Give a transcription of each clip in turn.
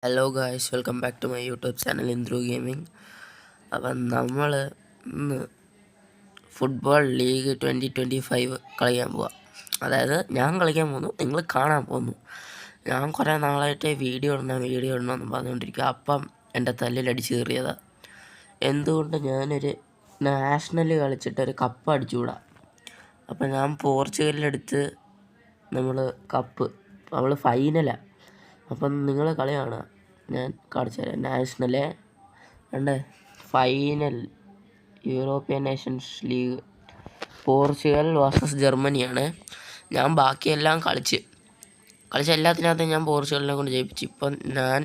Hello guys, welcome back to my YouTube channel Indru gaming. അപ്പം നമ്മൾ ഇന്ന് ഫുട്ബോൾ ലീഗ് 2025 കളിക്കാൻ പോവാം. അതായത് ഞാൻ കളിക്കാൻ പോകുന്നു, നിങ്ങൾ കാണാൻ പോകുന്നു. ഞാൻ കുറേ നാളായിട്ട് വീഡിയോ ഇടണമെന്ന് പറഞ്ഞുകൊണ്ടിരിക്കുക. അപ്പം എൻ്റെ തല്ലിലടിച്ച് കയറിയതാണ്. എന്തുകൊണ്ട് ഞാനൊരു നാഷണൽ കളിച്ചിട്ടൊരു കപ്പ് അടിച്ചുകൂടാ. അപ്പം ഞാൻ പോർച്ചുഗലിലെടുത്ത് നമ്മൾ കപ്പ്, നമ്മൾ ഫൈനലാണ്. അപ്പം നിങ്ങൾ കളി കാണുക, ഞാൻ കാണിച്ചു തരാം. നാഷണലെ ഉണ്ട്, final European nations league Portugal versus ജർമ്മനിയാണ്. ഞാൻ ബാക്കിയെല്ലാം കളിച്ച എല്ലാത്തിനകത്തും ഞാൻ പോർച്ചുഗലിനെ കൊണ്ട് ജയിപ്പിച്ചു. ഇപ്പം ഞാൻ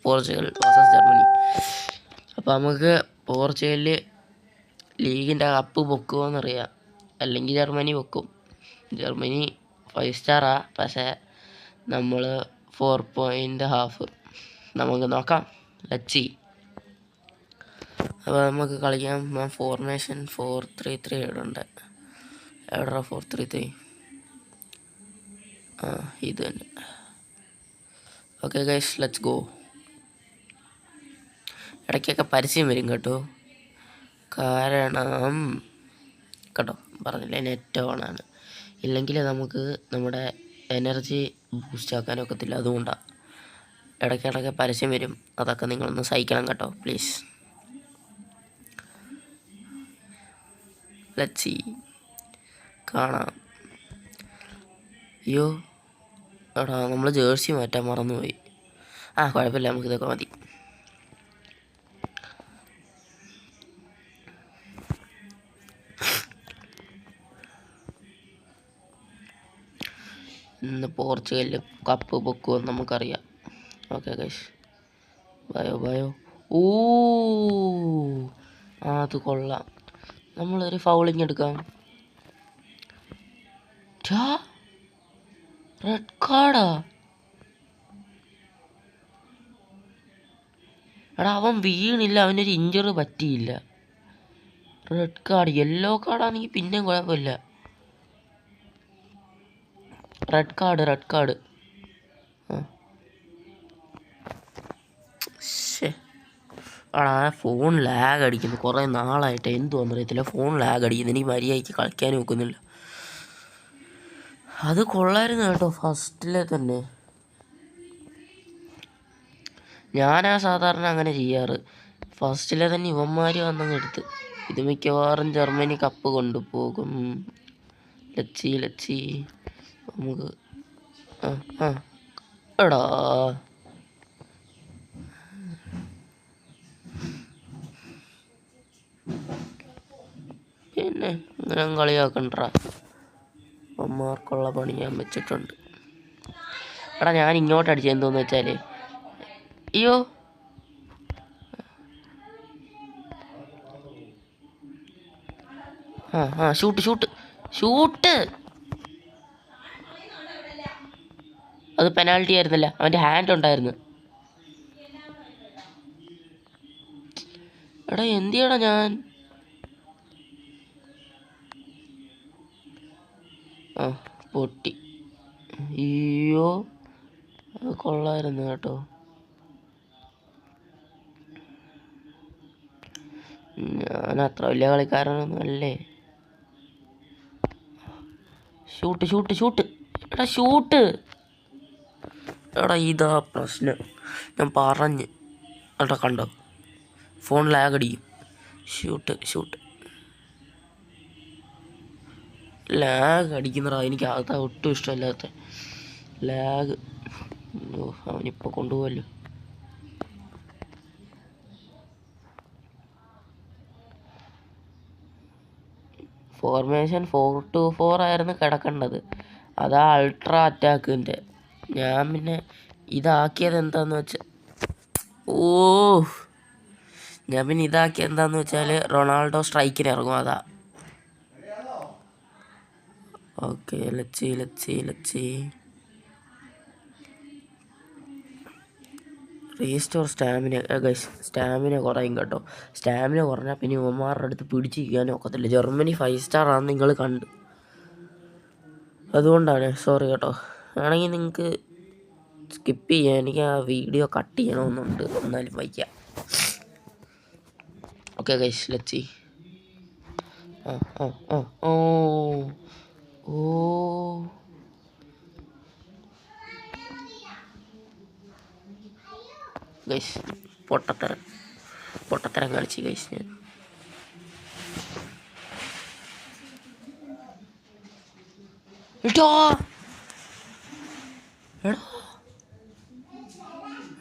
പോർച്ചുഗൽ വേഴ്സസ് ജർമ്മനി. അപ്പം നമുക്ക് പോർച്ചുഗലിൽ ലീഗിൻ്റെ കപ്പ് പൊക്കുമോയെന്നറിയാം, അല്ലെങ്കിൽ ജർമ്മനി പൊക്കും. ജർമ്മനി 5 സ്റ്റാറാണ്, പക്ഷേ നമ്മൾ 4.5. നമുക്ക് നോക്കാം, ലച്ചി. അപ്പോൾ നമുക്ക് കളിക്കാം. ഫോർമേഷൻ 4-3-3 ഇടുന്നുണ്ട്. എവിടെ 4-3-3? ഇത് തന്നെ. Okay guys, let's go. ഇടയ്ക്കൊക്കെ പരസ്യം വരും കേട്ടോ, കാരണം കേട്ടോ പറഞ്ഞില്ലേ, നെറ്റ് ഓണാണ്. ഇല്ലെങ്കിൽ നമുക്ക് നമ്മുടെ എനർജി ബൂസ്റ്റ് ആക്കാനൊക്കത്തില്ല. അതുകൊണ്ടാണ് ഇടയ്ക്കിടയ്ക്ക് പരസ്യം വരും. അതൊക്കെ നിങ്ങളൊന്ന് സഹിക്കണം കേട്ടോ, പ്ലീസ്. ലെറ്റ്സ് കാണാം. അയ്യോ എടാ, നമ്മൾ ജേഴ്സി മാറ്റാൻ മറന്നുപോയി. കുഴപ്പമില്ല, നമുക്കിതൊക്കെ മതി. ഇന്ന് പോർച്ചുഗലിൽ കപ്പ് പൊക്കുമെന്ന് നമുക്കറിയാം. Okay guys, bio. അത് കൊള്ളാം. നമ്മളൊരു ഫൗളിങ് എടുക്കാം. റെഡ് കാർഡാ. എടാ, അവൻ വീണില്ല, അവനൊരു ഇഞ്ചറി പറ്റിയില്ല. Red card. യെല്ലോ കാർഡാണെങ്കിൽ പിന്നെയും കുഴപ്പമില്ല. Red card. ഫോൺ ലാഗ് അടിക്കുന്നു. കുറേ നാളായിട്ട് എന്തുവാന്ന് അറിയത്തില്ല, ഫോൺ ലാഗ് അടിക്കുന്നു. എനിക്ക് മര്യാദയ്ക്ക് കളിക്കാനും ഒക്കുന്നില്ല. അത് കൊള്ളായിരുന്നു കേട്ടോ, ഫസ്റ്റിലെ തന്നെ. ഞാനാ സാധാരണ അങ്ങനെ ചെയ്യാറ്. ഫസ്റ്റിലെ തന്നെ ഇവന്മാർ വന്നങ്ങ് എടുത്ത്. ഇത് മിക്കവാറും ജർമ്മനി കപ്പ് കൊണ്ടുപോകും. ലച്ചി നമുക്ക് എടാ, പിന്നെ ഇങ്ങനെ കളിയാക്കണ്ടാ. അമ്മമാർക്കുള്ള പണി ഞാൻ വെച്ചിട്ടുണ്ട്. എടാ, ഞാൻ ഇങ്ങോട്ട് അടിച്ചത് എന്തോന്ന് വെച്ചാൽ, അയ്യോ ഷൂട്ട്. അത് പെനാൽറ്റി ആയിരുന്നല്ല, അവൻ്റെ ഹാൻഡ് ഉണ്ടായിരുന്നു. എടാ എന്തിയാടാ ഞാൻ. പൊട്ടി. അയ്യോ, അത് കൊള്ളായിരുന്നു കേട്ടോ. ഞാൻ അത്ര വലിയ കളിക്കാരനൊന്നും അല്ലേ. ഷൂട്ട്. എടാ ഇതാ പ്രശ്നം, ഞാൻ പറഞ്ഞ്. എടാ കണ്ടോ, ഫോൺ ലാഗ് അടിക്കും. ഷൂട്ട് ലാഗ് അടിക്കുന്നതാ. എനിക്ക് അതാ ഒട്ടും ഇഷ്ടമല്ലാത്ത ലാഗ്. അവനിപ്പോൾ കൊണ്ടുപോകല്ലോ. ഫോർമേഷൻ 4-2-4 ആയിരുന്നു കിടക്കേണ്ടത്. അതാ അൾട്രാ അറ്റാക്കിൻ്റെ. ഞാൻ പിന്നെ ഇതാക്കിയത് എന്താന്ന് വെച്ചാൽ റൊണാൾഡോ സ്ട്രൈക്കിന് ഇറങ്ങും. അതാ. ഓക്കെ, ലച്ചി റീസ്റ്റോർ സ്റ്റാമിന കുറയും കേട്ടോ. സ്റ്റാമിന കുറഞ്ഞാൽ പിന്നെ ഇവന്മാരുടെ അടുത്ത് പിടിച്ചിരിക്കാനും ഒക്കത്തില്ല. ജർമ്മനി 5 സ്റ്റാർ ആണെന്ന് നിങ്ങൾ കണ്ട്, അതുകൊണ്ടാണ്. സോറി കേട്ടോ. ആണെങ്കിൽ നിങ്ങൾക്ക് സ്കിപ്പ് ചെയ്യാം, എനിക്ക് ആ വീഡിയോ കട്ട് ചെയ്യണമെന്നുണ്ട്, എന്നാലും വയ്ക്കാം. Okay guys, let's see. Oh oh guys, പൊട്ടത്തരം കളിച്ച് ഗൈസ് ഞാൻ.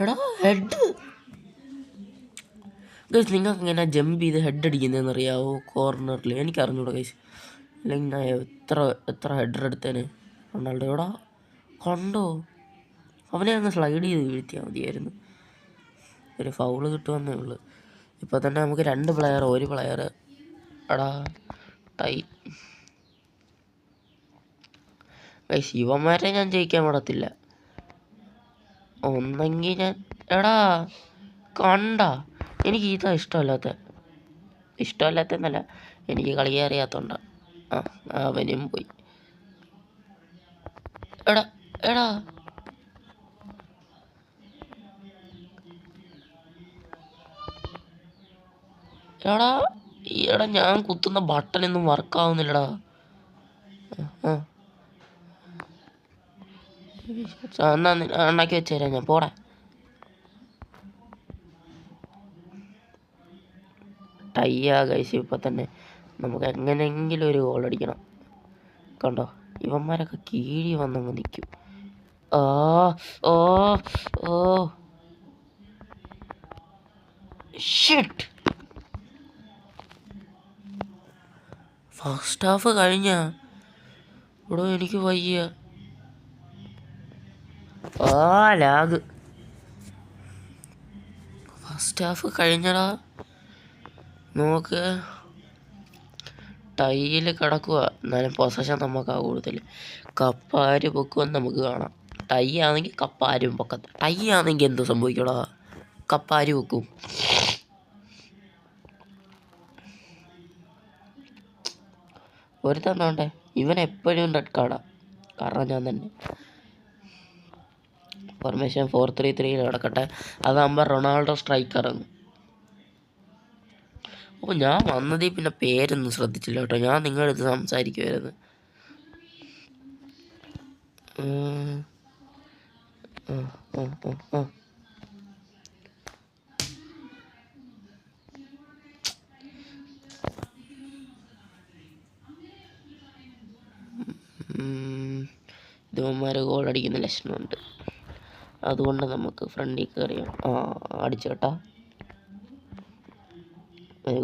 എടാ ഹെഡ് ഗൈസ്, നിങ്ങൾക്ക് ഇങ്ങനെ ജമ്പ് ചെയ്ത് ഹെഡ് അടിക്കുന്നതെന്ന് അറിയാവോ കോർണറിൽ? എനിക്ക് അറിഞ്ഞൂടാ ഗൈസ്, അല്ലെങ്കിൽ ഞാൻ എത്ര ഹെഡർ എടുത്തേനെ. റൊണാൾഡോ എടാ കണ്ടോ, അവനെ അങ്ങ് സ്ലൈഡ് ചെയ്ത് വീഴ്ത്തിയാൽ മതിയായിരുന്നു, ഒരു ഫൗള് കിട്ടുമെന്നേ ഉള്ളൂ. ഇപ്പോൾ തന്നെ നമുക്ക് 2 പ്ലെയർ, 1 പ്ലെയർ. എടാ ടൈ ഗൈസ്, ഇവന്മാരെ ഞാൻ ജയിക്കാൻ വിടത്തില്ല. ഒന്നെങ്കിൽ ഞാൻ എടാ കണ്ട, എനിക്ക് ഇതാ ഇഷ്ടമല്ലാത്തന്നല്ല, എനിക്ക് കളിക്കാൻ അറിയാത്തോണ്ടാ. അവനും പോയി. എടാ എടാ എടാ എടാ ഞാൻ കുത്തുന്ന ബട്ടണൊന്നും വർക്കാവുന്നില്ലടാ. എന്നാ ഉണ്ടാക്കി വെച്ചേരാ ഞാൻ, പോടാ. ടൈയാ ഗൈസ്, ഇപ്പം തന്നെ നമുക്ക് എങ്ങനെയെങ്കിലും ഒരു ഗോൾ അടിക്കണം. കണ്ടോ, ഇവന്മാരൊക്കെ കീഴി വന്നങ്ങ് നിൽക്കും. ഓ ഓ ഓ ഷിറ്റ്, ഫസ്റ്റ് ഹാഫ് കഴിഞ്ഞ ഇവിടെ എനിക്ക് വയ്യ. ലാഗ്. ഫസ്റ്റ് ഹാഫ് കഴിഞ്ഞടാ, നോക്ക് ടൈയിൽ കിടക്കുക. എന്നാലും പൊസഷൻ നമുക്കാ കൂടുതൽ. കപ്പാര് പൊക്കുമെന്ന് നമുക്ക് കാണാം. ടൈ ആണെങ്കിൽ കപ്പാരും പൊക്കത്ത്. ടൈ ആണെങ്കിൽ എന്ത് സംഭവിക്കടാ, കപ്പാര് പൊക്കും. ഒരുത്തന്നോണ്ടേ, ഇവൻ എപ്പോഴും റെഡ് കാർഡാ, കാരണം ഞാൻ തന്നെ. ഫോർമേഷൻ 4-3-3 കിടക്കട്ടെ, അതാകുമ്പോൾ റൊണാൾഡോ സ്ട്രൈക്ക് ഇറങ്ങും. ഞാൻ വന്നതേ പിന്നെ പേരൊന്നും ശ്രദ്ധിച്ചില്ല കേട്ടോ, ഞാൻ നിങ്ങളടുത്ത് സംസാരിക്കുമായിരുന്നു. ഇതുമാര് ഗോൾ അടിക്കുന്ന ലക്ഷണമുണ്ട്, അതുകൊണ്ട് നമുക്ക് ഫ്രണ്ടിൽ കയറിയാം. അടിച്ചു കേട്ടാ,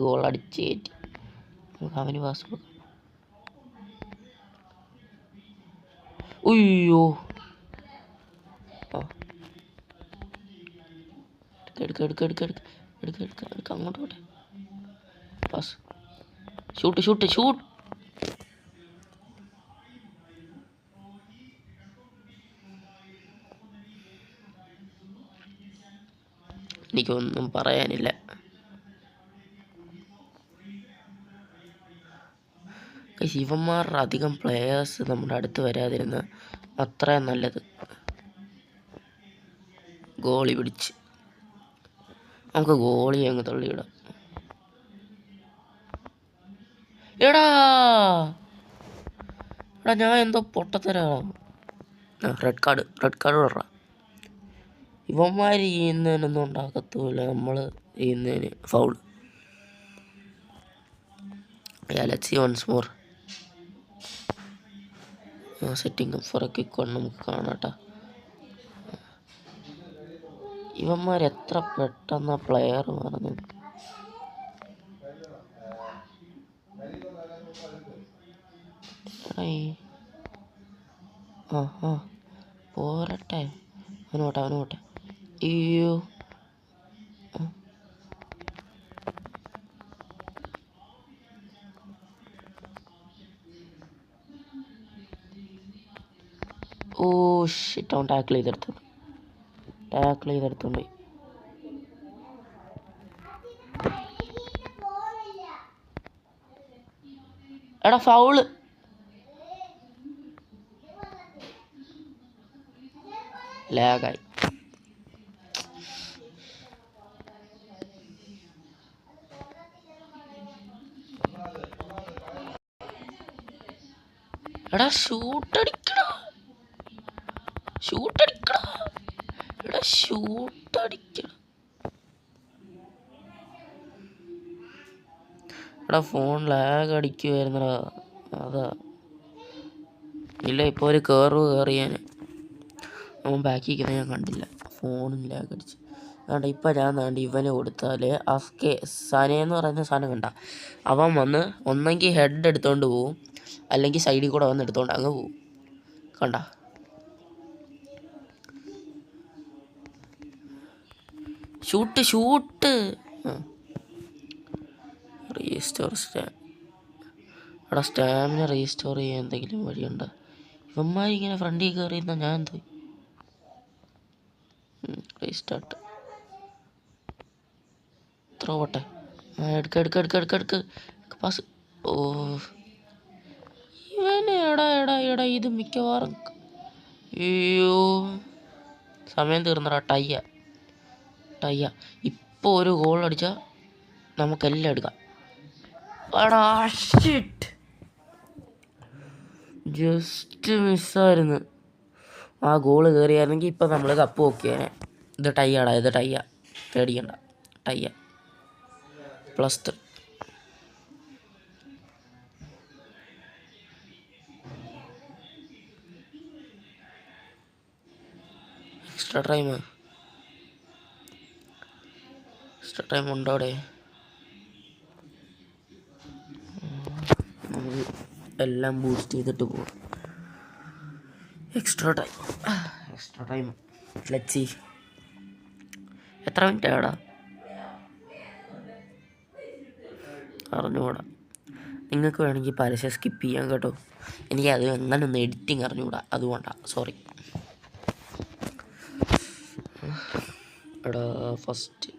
ഗോൾ അടിച്ച് കയറ്റി. നമുക്ക് അവന് പാസ് കൊടുക്കാം. ഉയ്യോ, എടുക്ക അങ്ങോട്ട് പോട്ടെ. Pass, shoot. എനിക്കൊന്നും പറയാനില്ല. ഇവന്മാരുടെ അധികം പ്ലെയേഴ്സ് നമ്മുടെ അടുത്ത് വരാതിരുന്ന അത്രയും നല്ലത്. ഗോളി പിടിച്ച് നമുക്ക് ഗോളി അങ്ങ് തള്ളിയിടാം. എടാ ഞാൻ എന്തോ പൊട്ടത്തരാ. Red card വിടറ. ഇവന്മാർ ചെയ്യുന്നതിനൊന്നും ഉണ്ടാക്കത്തുമില്ല, നമ്മൾ ചെയ്യുന്നതിന് foul. Let's see once more. Setting for a quick one നമുക്ക് കാണാട്ടാ. ഇവന്മാർ എത്ര പെട്ടെന്ന് പ്ലെയർ മാറുന്നു. പോരട്ടെ, അവന് പോട്ടെ. അയ്യോ, ഓ ഷിറ്റ്, അവൻ ടാക്കിൾ ചെയ്തെടുത്തോണ്ട്. എടാ ഫൗള്. ലാഗായി. എടാ ഷൂട്ടടിക്കടാ, എടാ ഷൂട്ടടിക്കടാ. എടാ ഫോൺ ലാഗ് അടിക്കുമായിരുന്നടാ, അതാ. ഇല്ല, ഇപ്പോൾ ഒരു കയറിയാൻ അവൻ ബാക്കിൽ ഞാൻ കണ്ടില്ല, ഫോണിൽ ലാഗ് അടിച്ച്. അതുകൊണ്ട് ഇപ്പം ഞാൻ ഇവന് കൊടുത്താൽ സനയെന്ന് പറയുന്ന സാധനം കണ്ട, അവൻ വന്ന് ഒന്നെങ്കിൽ ഹെഡ് എടുത്തോണ്ട് പോവും, അല്ലെങ്കിൽ സൈഡിൽ കൂടെ വന്ന് എടുത്തോണ്ട് അങ്ങ് പോവും. കണ്ട, ഷൂട്ട്. റീസ്റ്റോർ എടാ സ്റ്റാമിന റീസ്റ്റോർ ചെയ്യാൻ എന്തെങ്കിലും വഴിയുണ്ടോ? ഇവന്മാരിങ്ങനെ ഫ്രണ്ടിൽ കയറിയിരുന്ന ഞാൻ എന്ത് റീസ്റ്റാർട്ട് എത്ര പോട്ടെ. എടുക്ക പാസ്. ഓ ഇവനെ എടാ ഇത് മിക്കവാറും അയ്യോ സമയം തീർന്നടാ. ടയ്യ ഇപ്പോൾ ഒരു ഗോൾ അടിച്ചാൽ നമുക്കെല്ലാം എടുക്കാം. എടാ ഷിറ്റ്, ജസ്റ്റ് മിസ്സായിരുന്നു. ആ ഗോള് കയറിയായിരുന്നെങ്കിൽ ഇപ്പം നമ്മൾ കപ്പ് നോക്കിയേനെ. ഇത് ടയ്യ പേടിക്കണ്ട. ടയ്യ +3. എക്സ്ട്രാ ടൈം ഉണ്ടോ അവിടെ? നമുക്ക് എല്ലാം ബൂസ്റ്റ് ചെയ്തിട്ട് പോവാം. Extra time let's see. എത്ര മിനിറ്റ് ആടാ അറിഞ്ഞുകൂടാ. നിങ്ങൾക്ക് വേണമെങ്കിൽ പരസ്യം സ്കിപ്പ് ചെയ്യാം കേട്ടോ. എനിക്കത് അങ്ങനെ ഒന്ന് എഡിറ്റിങ് അറിഞ്ഞുകൂടാ, അതുകൊണ്ടാണ്. സോറി. എടാ ഫസ്റ്റ്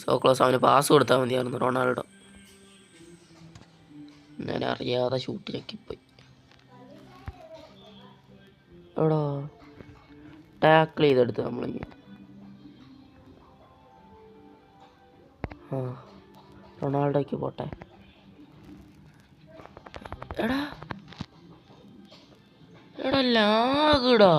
സോക്ലോസ് അവന് പാസ് കൊടുത്താൽ മതിയായിരുന്നു. റൊണാൾഡോ ഞാൻ അറിയാതെ ഷൂട്ടിലേക്കിപ്പോയി. എടാ ടാക്കിൾ ചെയ്തെടുത്ത് നമ്മളിങ്ങനെ. റൊണാൾഡോയ്ക്ക് പോട്ടെ. എടാ ലാഗടാ.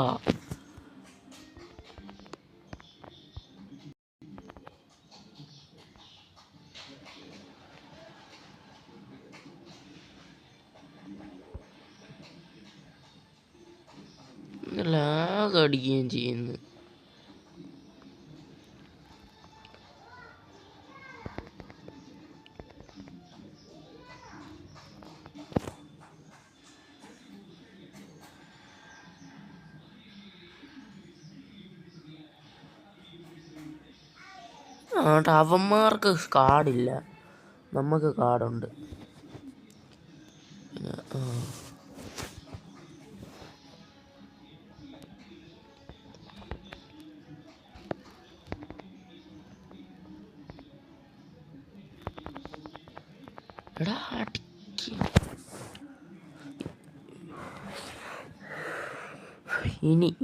ലാഗ് അടിക്കുകയും ചെയ്യുന്നു. അവന്മാർക്ക് കാർഡില്ല, നമുക്ക് കാർഡുണ്ട്. എടാ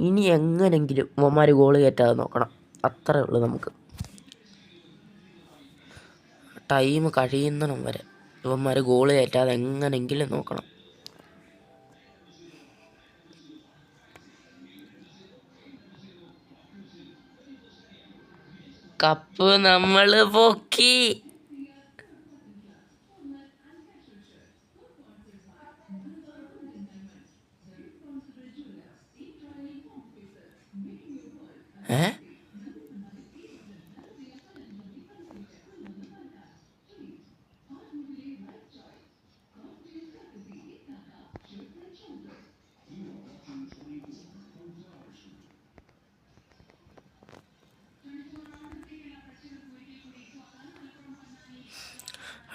ഇനി എങ്ങനെങ്കിലും അവന്മാർ ഗോള് കയറ്റാതെ നോക്കണം. അത്രേ ഉള്ളൂ നമുക്ക്. ടൈം കഴിയുന്നിടം വരെ ഇവന്മാർ ഗോള് കയറ്റാതെ എങ്ങനെങ്കിലും നോക്കണം. കപ്പ് നമ്മൾ പൊക്കി.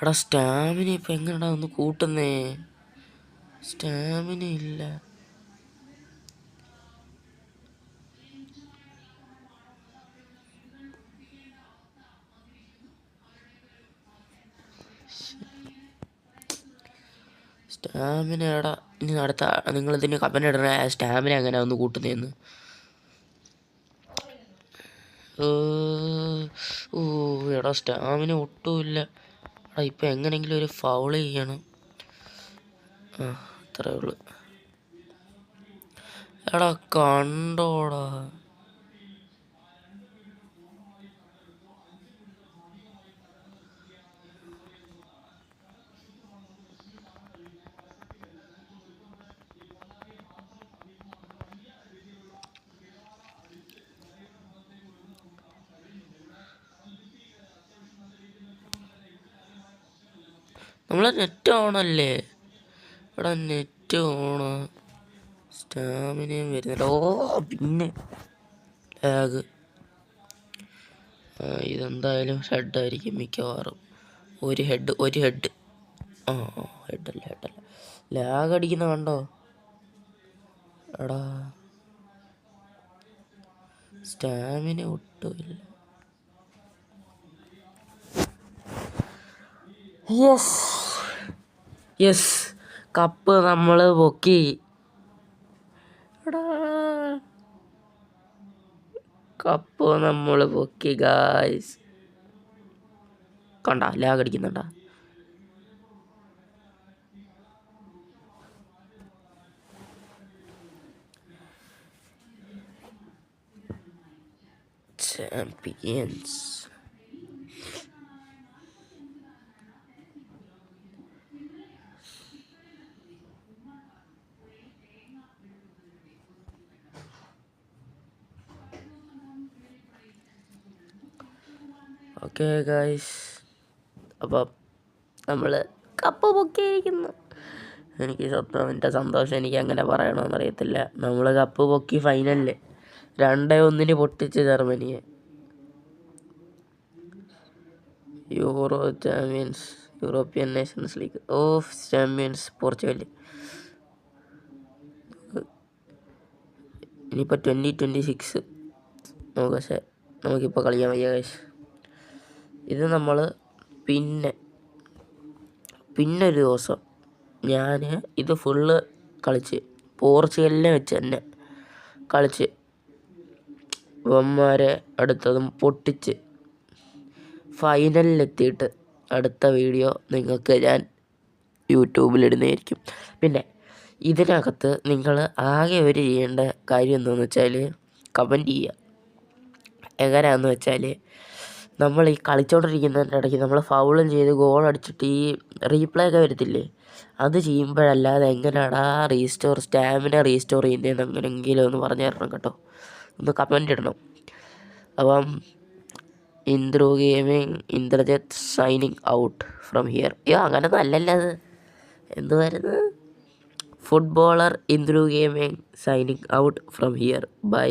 എടാ സ്റ്റാമിന ഇപ്പം എങ്ങനെടാ ഒന്ന് കൂട്ടുന്നേ? സ്റ്റാമിന ഇല്ല. സ്റ്റാമിന എടാ, ഇനി അടുത്ത നിങ്ങളിതിന് കമൻ്റ് ഇടണേ സ്റ്റാമിന എങ്ങനെയാ ഒന്ന് കൂട്ടുന്നതെന്ന്. ഓ എടാ സ്റ്റാമിന ഒട്ടുമില്ല. എടാ ഇപ്പം എങ്ങനെയെങ്കിലും ഒരു ഫൗൾ ചെയ്യണം. അത്രേ ഉള്ളു. എടാ കണ്ടോടാ. നമ്മളെ നെറ്റ് ഓണല്ലേ? ഇവിടെ നെറ്റ് ഓണ്. സ്റ്റാമിനയും വരുന്നില്ല. പിന്നെ ലാഗ്. ഇതെന്തായാലും ഹെഡായിരിക്കും മിക്കവാറും. ഒരു ഹെഡ്. ഹെഡല്ല. ലാഗ് അടിക്കുന്ന കണ്ടോ? എടാ സ്റ്റാമിന ഒട്ടുമില്ല. യെസ് കപ്പ് നമ്മൾ പൊക്കി. കപ്പ് നമ്മൾ പൊക്കി ഗായ്സ്. കണ്ട ലാഗ് അടിക്കുന്നുണ്ട. ചാമ്പ്യൻസ്. ഓക്കെ ഗൈസ്, അപ്പം നമ്മൾ കപ്പ് പൊക്കിയിരിക്കുന്നു. എനിക്ക് എൻ്റെ സന്തോഷം എനിക്ക് അങ്ങനെ പറയണമെന്നറിയത്തില്ല. നമ്മൾ കപ്പ് പൊക്കി ഫൈനലിൽ 2-1 പൊട്ടിച്ച് ജർമ്മനിയെ. European nations league of champions Portugal. ഇനിയിപ്പോൾ 2026 നമുക്കിപ്പോൾ കളിക്കാൻ വയ്യ ഗൈസ്. ഇത് നമ്മൾ പിന്നെ ഒരു ദിവസം ഞാൻ ഇത് ഫുള്ള് കളിച്ച് പോർച്ചുഗലിനെ വെച്ച് തന്നെ കളിച്ച് ഇവന്മാരെ അടുത്തതും പൊട്ടിച്ച് ഫൈനലിലെത്തിയിട്ട് അടുത്ത വീഡിയോ നിങ്ങൾക്ക് ഞാൻ യൂട്യൂബിലിടുന്നതായിരിക്കും. പിന്നെ ഇതിനകത്ത് നിങ്ങൾ ആകെ ഒരു ചെയ്യേണ്ട കാര്യം എന്താണെന്ന് വെച്ചാൽ കമൻറ്റ് ചെയ്യുക. എങ്ങനെയാണെന്ന് വെച്ചാൽ നമ്മൾ ഈ കളിച്ചുകൊണ്ടിരിക്കുന്നതിൻ്റെ ഇടയ്ക്ക് നമ്മൾ ഫൗളും ചെയ്ത് ഗോൾ അടിച്ചിട്ട് ഈ റീപ്ലേ ഒക്കെ വരത്തില്ലേ, അത് ചെയ്യുമ്പോഴല്ലാതെ എങ്ങനെയാടാ സ്റ്റാമിന റീസ്റ്റോർ ചെയ്യുന്നതെന്ന് എങ്ങനെയെങ്കിലും ഒന്ന് പറഞ്ഞു തരണം കേട്ടോ. ഒന്ന് കമൻ്റ് ഇടണം. അപ്പം Indru gaming Indrajith signing out from here. അങ്ങനെ നല്ലല്ല അത് എന്തുവായിരുന്നു? Footballer Indru gaming signing out from here. By.